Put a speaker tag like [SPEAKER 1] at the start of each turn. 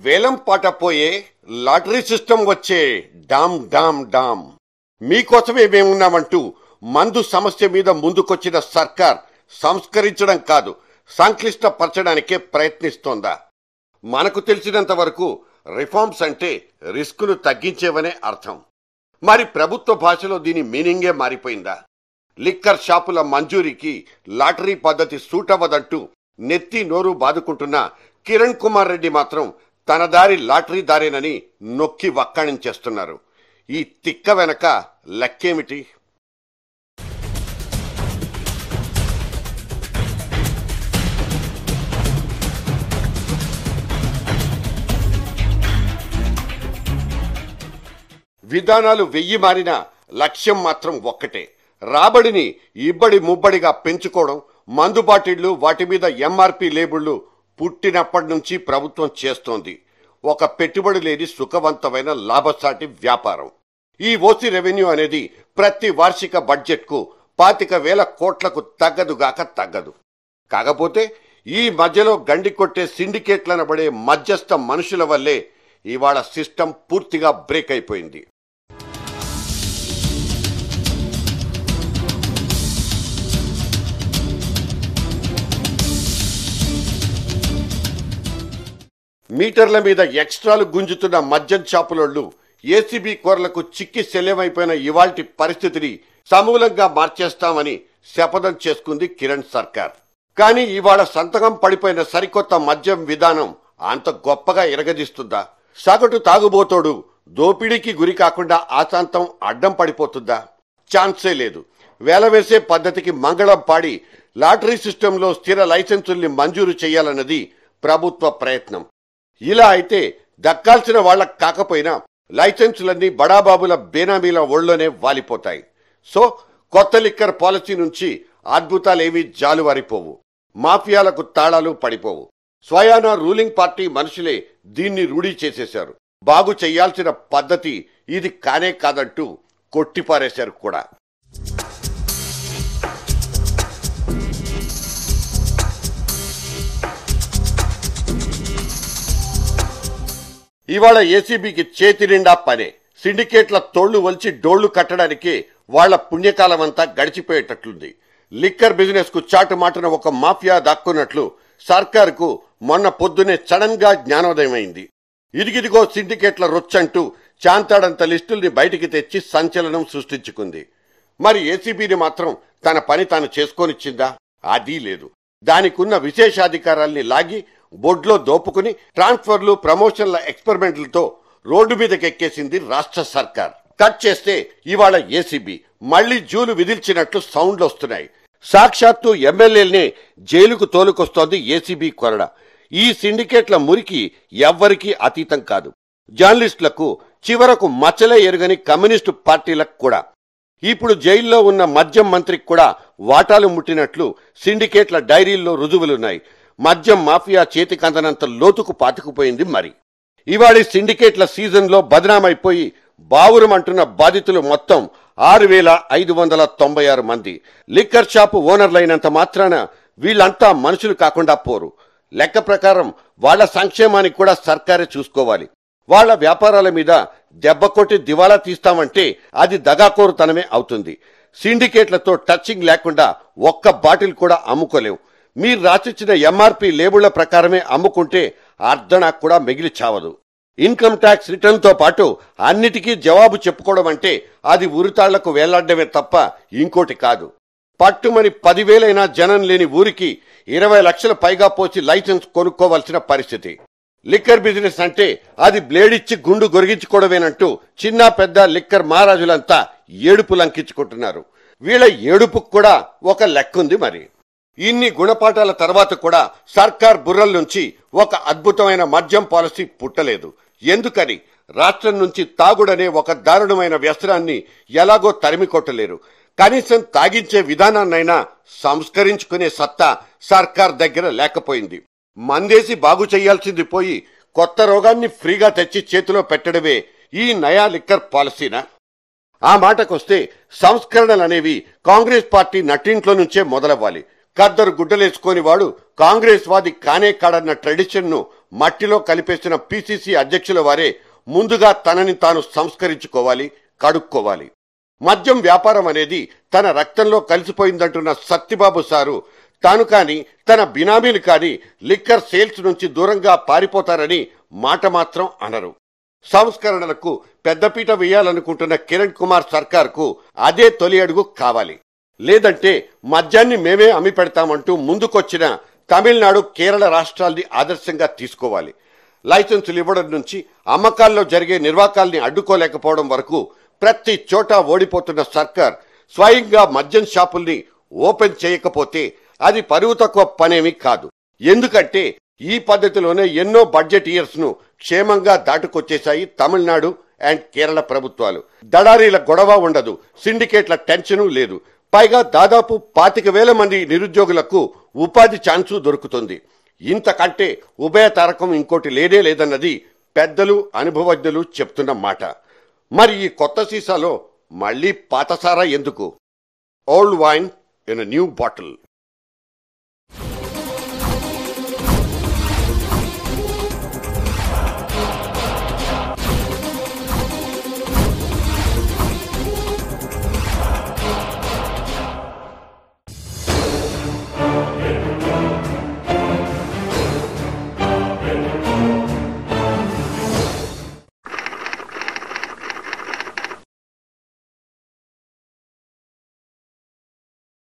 [SPEAKER 1] వేలం పాట పోయే లాటరీ సిస్టమ్ వచ్చే డామ్ డామ్ డామ్. మీకోసమే మేమున్నామంటూ మందు సమస్య మీద ముందుకొచ్చిన సర్కార్ సంస్కరించడం కాదు, సంక్లిష్టపరచడానికే ప్రయత్నిస్తోందా? మనకు తెలిసినంత వరకు రిఫార్మ్స్ అంటే రిస్కును తగ్గించేవనే అర్థం. మరి ప్రభుత్వ భాషలో దీని మీనింగే మారిపోయిందా? లిక్కర్ షాపుల మంజూరీకి లాటరీ పద్ధతి సూట్ అవ్వదంటూ నెత్తి నోరు బాదుకుంటున్న కిరణ్ కుమార్ రెడ్డి మాత్రం తన దారి లాటరీ దారేనని నొక్కి వక్కాణించేస్తున్నారు. ఈ తిక్క వెనక లెక్కేమిటి? విధానాలు 1000 మారినా లక్ష్యం మాత్రం ఒక్కటే. రాబడిని ఇబ్బడి ముబ్బడిగా పెంచుకోవడం. మందు బాటిళ్లు, వాటి మీద ఎంఆర్పి లేబుళ్లు పుట్టినప్పటి నుంచి ప్రభుత్వం చేస్తోంది. ఒక పెట్టుబడి లేని సుఖవంతమైన లాభసాటి వ్యాపారం. ఈ ఓసీ రెవెన్యూ అనేది ప్రతి వార్షిక బడ్జెట్కు 25,000 కోట్లకు తగ్గదుగాక తగ్గదు. కాకపోతే ఈ మధ్యలో గండి కొట్టే సిండికేట్లనబడే మధ్యస్థ మనుషుల వల్లే ఇవాళ సిస్టమ్ పూర్తిగా బ్రేక్ అయిపోయింది. మీటర్ల మీద ఎక్స్ట్రాలు గుంజుతున్న మద్యం షాపులోళ్లు ఏసీబీ కోర్లకు చిక్కి శల్యమైపోయిన ఇవాల్టి పరిస్థితిని సమూలంగా మార్చేస్తామని శపథం చేసుకుంది కిరణ్ సర్కార్. కానీ ఇవాళ సంతకం పడిపోయిన సరికొత్త మద్యం విధానం అంత గొప్పగా ఇరగదీస్తుందా? సగటు తాగుబోతోడు దోపిడీకి గురి కాకుండా ఆశాంతం అడ్డం పడిపోతుందా? ఛాన్సే లేదు. వేలవేసే పద్ధతికి మంగళం పాడి లాటరీ సిస్టంలో స్థిర లైసెన్సుల్ని మంజూరు చేయాలన్నది ప్రభుత్వ ప్రయత్నం. ఇలా అయితే దక్కాల్సిన వాళ్లకు కాకపోయినా లైసెన్సులన్నీ బడాబాబుల బేనామీల ఒళ్లోనే వాలిపోతాయి. సో కొత్త లిక్కర్ పాలసీ నుంచి అద్భుతాలేవీ జాలువారిపోవు, మాఫియాలకు తాళాలు పడిపోవు. స్వయానా రూలింగ్ పార్టీ మనుషులే దీన్ని రూఢీ చేసేశారు. బాగు చెయ్యాల్సిన పద్ధతి ఇది కానే కాదంటూ కొట్టిపారేశారు కూడా. ఇవాళ ఏసీబీకి చేతి నిండా పనే. సిండికేట్ల తోళ్లు వలిచి డోళ్లు కట్టడానికి వాళ్ల పుణ్యకాలమంతా గడిచిపోయేటట్లుంది. లిక్కర్ బిజినెస్ కు చాటుమాటున ఒక మాఫియా దాక్కున్నట్లు సర్కారుకు మొన్న పొద్దునే సడన్ గా జ్ఞానోదయమైంది. ఇదిగిదిగో సిండికేట్ల రొచ్చంటూ చాంతాడంత లిస్టుల్ని బయటికి తెచ్చి సంచలనం సృష్టించుకుంది. మరి ఏసీబీని మాత్రం తన పని తాను చేసుకోనిచ్చిందా? అదీ లేదు. దానికున్న విశేషాధికారాల్ని లాగి బొడ్లో దోపుకుని ట్రాన్స్ఫర్లు, ప్రమోషన్ల ఎక్స్పెరిమెంట్లతో రోడ్డు మీదకెక్కేసింది రాష్ట్ర సర్కార్. కట్ చేస్తే ఇవాళ ఏసీబీ మళ్లీ జూలు విధిల్చినట్లు సౌండ్లు వస్తున్నాయి. సాక్షాత్తు ఎమ్మెల్యేల్నే జైలుకు తోలుకొస్తోంది ఏసీబీ కొరడ. ఈ సిండికేట్ల మురికి ఎవ్వరికీ అతీతం కాదు. జర్నలిస్టులకు, చివరకు మచ్చలే ఎరుగని కమ్యూనిస్టు పార్టీలకు కూడా. ఇప్పుడు జైల్లో ఉన్న మద్యం మంత్రికి కూడా వాటాలు ముట్టినట్లు సిండికేట్ల డైరీల్లో రుజువులున్నాయి. మద్యం మాఫియా చేతికందనంత లోతుకు పాతుకుపోయింది. మరి ఇవాళ సిండికేట్ల సీజన్లో బదనామైపోయి బావురమంటున్న బాధితులు మొత్తం 6,596 మంది. లిక్కర్ షాపు ఓనర్లైనంత మాత్రాన వీళ్లంతా మనుషులు కాకుండా పోరు. లెక్క ప్రకారం వాళ్ల సంక్షేమానికి కూడా సర్కారే చూసుకోవాలి. వాళ్ల వ్యాపారాల మీద దెబ్బ కొట్టి దివాలా తీస్తామంటే అది దగాకోరుతనమే అవుతుంది. సిండికేట్లతో టచింగ్ లేకుండా ఒక్క బాటిల్ కూడా అమ్ముకోలేవు. మీరు రాసిచ్చిన ఎంఆర్పి లేబుళ్ల ప్రకారమే అమ్ముకుంటే అర్ధనా కూడా మిగిలి చావదు. ఇన్కమ్ ట్యాక్స్ రిటర్న్ తో పాటు అన్నిటికీ జవాబు చెప్పుకోవడం అంటే అది ఉరితాళ్లకు వేలాడ్డమే తప్ప ఇంకోటి కాదు. పట్టుమని 10,000 జనం లేని ఊరికి 20 లక్షల పైగా పోసి లైసెన్స్ కొనుక్కోవలసిన పరిస్థితి. లిక్కర్ బిజినెస్ అంటే అది బ్లేడిచ్చి గుండు గొరిగించుకోవడమేనంటూ చిన్న పెద్ద లిక్కర్ మహారాజులంతా ఏడుపు లంకించుకుంటున్నారు. వీళ్ళ ఏడుపుకు కూడా ఒక లెక్కుంది. మరి ఇన్ని గుణపాఠాల తర్వాత కూడా సర్కార్ బుర్రల నుంచి ఒక అద్భుతమైన మద్యం పాలసీ పుట్టలేదు. ఎందుకని? రాష్ట్రం నుంచి తాగుడనే ఒక దారుణమైన వ్యసనాన్ని ఎలాగో తరిమి కొట్టలేరు. కనీసం తాగించే విధానాన్నైనా సంస్కరించుకునే సత్తా సర్కార్ దగ్గర లేకపోయింది. మందేసి బాగు చేయాల్సింది పోయి కొత్త రోగాన్ని ఫ్రీగా తెచ్చి చేతిలో పెట్టడమే ఈ నయా లిక్కర్ పాలసీనా? ఆ మాటకొస్తే సంస్కరణలనేవి కాంగ్రెస్ పార్టీ నట్టింట్లో నుంచే మొదలవ్వాలి. కద్దరు గుడ్డలేసుకొని వాడు కాంగ్రెస్ వాది కానే కాడన్న ట్రెడిషన్ ను మట్టిలో కలిపేసిన పిసిసి అధ్యక్షుల వారే ముందుగా తనని తాను సంస్కరించుకోవాలి, కడుక్కోవాలి. మద్యం వ్యాపారం అనేది తన రక్తంలో కలిసిపోయిందంటున్న సత్తిబాబు సారు తాను కాని తన బినామీలు కాని లిక్కర్ సేల్స్ నుంచి దూరంగా పారిపోతారని మాట మాత్రం అనరు. సంస్కరణలకు పెద్దపీట వేయాలనుకుంటున్న కిరణ్ కుమార్ సర్కార్కు అదే తొలి అడుగు కావాలి. లేదంటే మద్యాన్ని మేమే అమ్మి పెడతామంటూ ముందుకొచ్చిన తమిళనాడు, కేరళ రాష్ట్రాల్ని ఆదర్శంగా తీసుకోవాలి. లైసెన్సులు ఇవ్వడం నుంచి అమ్మకాల్లో జరిగే నిర్వాకాల్ని అడ్డుకోలేకపోవడం వరకు ప్రతి చోట ఓడిపోతున్న సర్కార్ స్వయంగా మద్యం షాపుల్ని ఓపెన్ చేయకపోతే అది పరువు తక్కువ పనేమీ కాదు. ఎందుకంటే ఈ పద్ధతిలోనే ఎన్నో బడ్జెట్ ఇయర్స్ ను క్షేమంగా దాటుకొచ్చేశాయి తమిళనాడు అండ్ కేరళ ప్రభుత్వాలు. దళారీల గొడవ ఉండదు, సిండికేట్ల టెన్షను లేదు. పైగా దాదాపు 25,000 మంది నిరుద్యోగులకు ఉపాధి ఛాన్సు దొరుకుతుంది. ఇంతకంటే ఉభయ తారకం ఇంకోటి లేనే లేదన్నది పెద్దలు, అనుభవజ్ఞులు చెప్తున్న మాట. మరి ఈ కొత్త సీసాలో మళ్లీ పాతసారా ఎందుకు? Old wine in a new bottle.